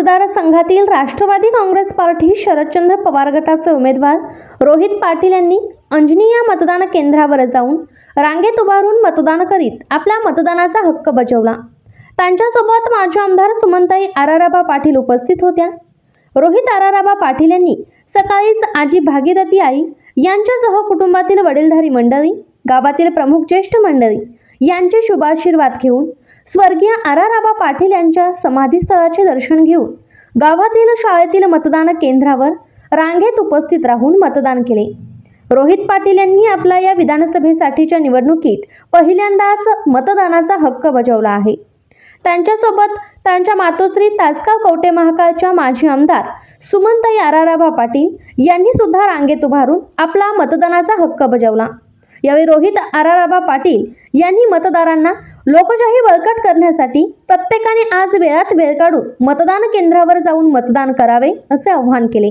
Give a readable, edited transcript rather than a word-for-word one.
मतदारसंघातील राष्ट्रवादी काँग्रेस पार्टी शरदचंद्र पवार गटाचे उमेदवार रोहित पाटील यांनी अंजनी या मतदान केंद्रावर जाऊन रांगेत उभारून मतदान करीत आपला मतदानाचा हक्क बजावला। त्यांच्यासोबत माजी आमदार सुमनताई आराराबा पाटील उपस्थित होत्या। रोहित आराराबा पाटील यांनी सकाळीच आजी भागीरथी आई यांच्यासह कुटुंबातील वडीलधारी मंडळी, गावातील प्रमुख ज्येष्ठ मंडळी यांचे शुभाशीर्वाद घेऊन स्वर्गीय आराराबा पाटील यांच्या समाधीस्थळाचे दर्शन घेऊन गावातील शाळेतील मतदान केंद्रावर रांगेत उपस्थित राहून मतदान केले। रोहित पाटील यांनी आपल्या या विधानसभेसाठीच्या निवडणुकीत पहिल्यांदाच मतदानाचा हक्क बजावला आहे। त्यांच्यासोबत त्यांच्या मातोश्री तासगाव कवठे महाकाळच्या माजी आमदार सुमनताई आराराबा पाटील यांनी सुद्धा रांगेत उभारून आपला मतदानाचा हक्क बजावला। यावेळी रोहित आराराबा पाटील यांनी मतदारांना लोकशाही बळकट करण्यासाठी प्रत्येकाने आज वेळात वेळ काढून मतदान केंद्रावर जाऊन मतदान करावे असे आवाहन केले।